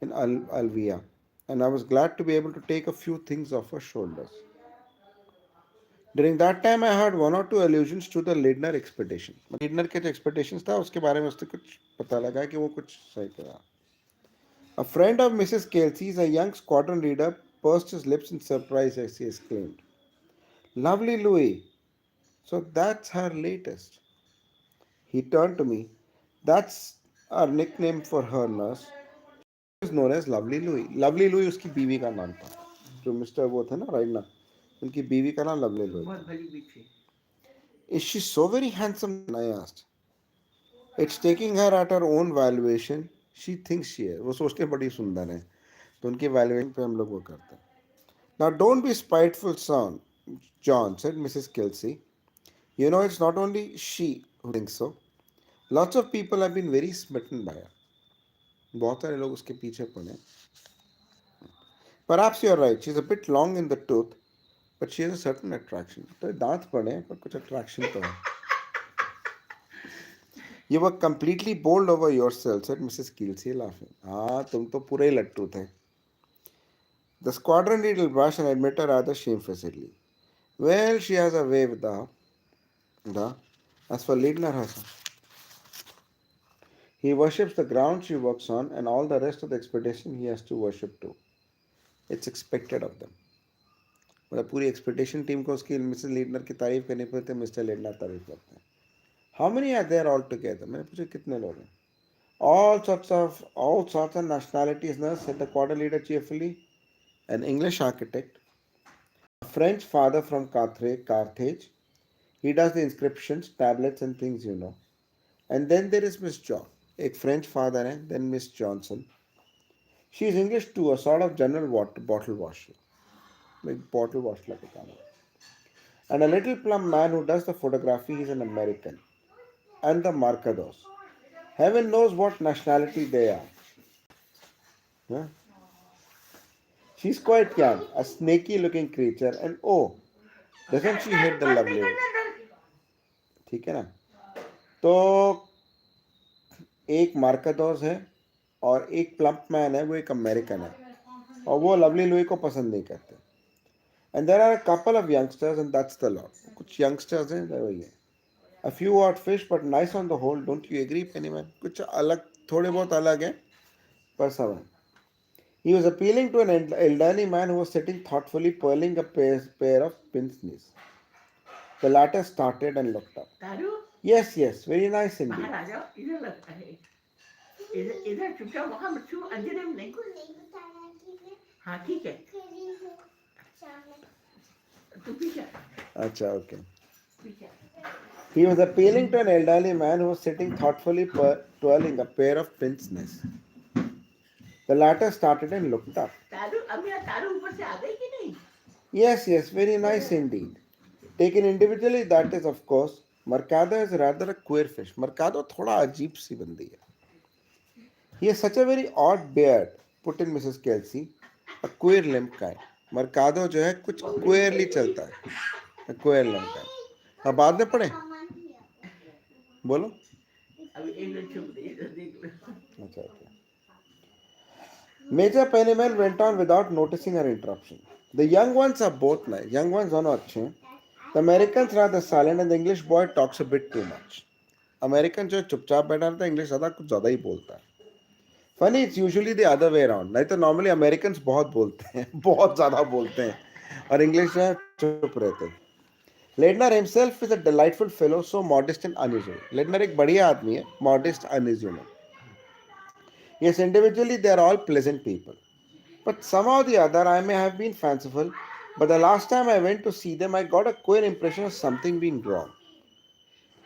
in Alvia, and I was glad to be able to take a few things off her shoulders. During that time, I had one or two allusions to the Leidner expedition. लीडनर के जो expeditions था उसके बारे में उससे कुछ पता लगा कि वो कुछ सही करा. A friend of Mrs. Kelsey's, a young squadron leader, pursed his lips in surprise as he exclaimed, "Lovely Louis! So that's her latest." He turned to me. "That's our nickname for her, nurse. She is known as Lovely Louis." Lovely Louis उसकी बीवी का नाम था. जो mister वो थे ना राइना, उनकी बीवी का नाम लवली लुई था. Is she so very handsome then? I asked. It's taking her at her own valuation. She thinks she है. वो सोचते हैं बड़ी सुंदर है. तो उनकी वैल्यूएशन पे हम लोग वो करते हैं. Now don't be spiteful, son, John, said Mrs. Kelsey. You know it's not only she who thinks so. Lots of people have been very smitten by her. बहुत सारे लोग उसके पीछे पड़े. Perhaps you're right. She's a bit long in the tooth, but she has a certain attraction. तो दांत पड़े पर कुछ attraction तो है. You were completely bowled over yourself, said Mrs. Kelsey, laughing. हाँ तुम तो पूरे ही लट्टू थे. The squadron leader blushed and admitted rather shamefacedly. Well, she has a way with the. As for Liedner Hassan, he worships the ground she works on and all the rest of the expedition he has to worship too. It's expected of them. मतलब पूरी expectation team को उसकी Mrs लीडनर की तारीफ करनी पड़ती है, mister लीडनर तारीफ करते हैं. How many are there all together? मैंने पूछा कितने लोग हैं. All sorts of nationalities, nurse, said the quarter leader cheerfully. An English architect, a French father from Carthage. He does the inscriptions, tablets, and things, you know. And then there is Miss John. एक French father है, then Miss Johnson. She is English too, a sort of general bottle washer. Like bottle washer like a. And a little plump man who does the photography is an American. And the Marcados. Heaven knows what nationality they are. Huh? She's quite young, a snaky looking creature, and oh, doesn't she hit the lovely? ठीक है ना. तो एक मार्काडोस है और एक plump man है, वो एक अमेरिकन है और वो लवली लुई को पसंद नहीं करते. And there are a couple of youngsters and that's the lot. कुछ यंगस्टर्स हैं वही है. A few odd fish but nice on the whole. Don't you agree Penniman? कुछ अलग, थोड़े बहुत अलग है पर सब है. He was appealing to an elderly man who was sitting thoughtfully pearling a pair of pince nez. The latter started and looked up. Taru? Yes, yes, very nice indeed. महाराजा इधर लगता है. इधर इधर चुपचाप वहाँ मत छू, अंधेरे में नहीं. हाँ ठीक है. तू पीछे. अच्छा, okay. He was appealing to an elderly man who was sitting thoughtfully twirling a pair of pince nez. The latter started and looked up. तारू, अब यहाँ तारू ऊपर से आ गई कि नहीं? Yes, yes, very nice indeed. Taken individually, that is, of course, Mercado is rather a queer fish. Mercado थोड़ा अजीब सी बंदी है. He has such a very odd beard, put in Mrs. Kelsey. A queer limp kind. Mercado जो है कुछ queerly चलता है. A queer limp kind. अब बाद में पढ़े? बोलो. अभी एक मिनट चुप रही. अच्छा, okay. Major Pennyman went on without noticing her interruption. The young ones are both nice. Young ones दोनों अच्छे हैं. The Americans rather silent and the English boy talks a bit too much. American जो चुपचाप बैठा रहता है, English ज़्यादा कुछ ज़्यादा ही बोलता है. Funny, it's usually the other way around. नहीं तो normally Americans बहुत बोलते हैं, बहुत ज़्यादा बोलते हैं, और English जो है चुप रहते हैं. Ledner himself is a delightful fellow, so modest and unusual. Ledner एक बढ़िया आदमी है, modest, unusual. Yes, individually they are all pleasant people. But somehow or the other, I may have been fanciful, but the last time I went to see them, I got a queer impression of something being wrong.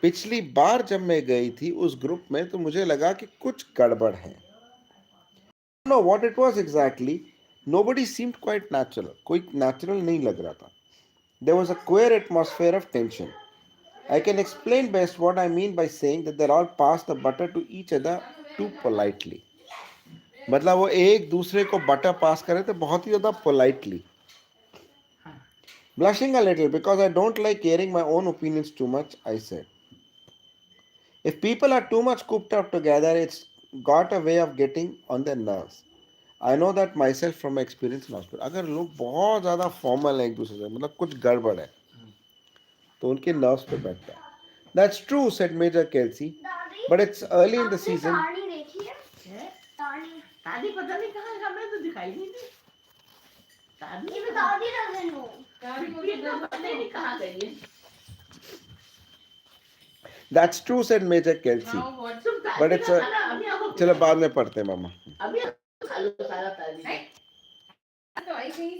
पिछली बार जब मैं गई थी उस group में तो मुझे लगा कि कुछ गड़बड़ है. I don't know what it was exactly. Nobody seemed quite natural. कोई natural नहीं लग रहा था. There was a queer atmosphere of tension. I can explain best what I mean by saying that they all passed the butter to each other too politely. मतलब वो एक दूसरे को बटर पास करे थे बहुत ही ज़्यादा politely. Blushing a little because I don't like airing my own opinions too much, I said. If people are too much cooped up together, it's got a way of getting on their nerves. I know that my self from experience in hospital. अगर लोग बहुत ज़्यादा formal हैं एक दूसरे से, मतलब कुछ गड़बड़ है, तो उनके नर्व्स पे बैठता है. That's true, said Major Kelsey. But it's early in the season. ताड़ी देखी है? ताड़ी ताड़ी पता नहीं कहाँ है, हमें तो दिखाई नहीं दी. ताड़ी ये ताड़ी लगे नो. ताड़ी को तो पता नहीं कहाँ गई है. That's true, said Major Kelsey. But it's a. चलो बाद में पढ़ते हैं मामा. अभी खा लो सारा ताड़ी. तो ऐसे ही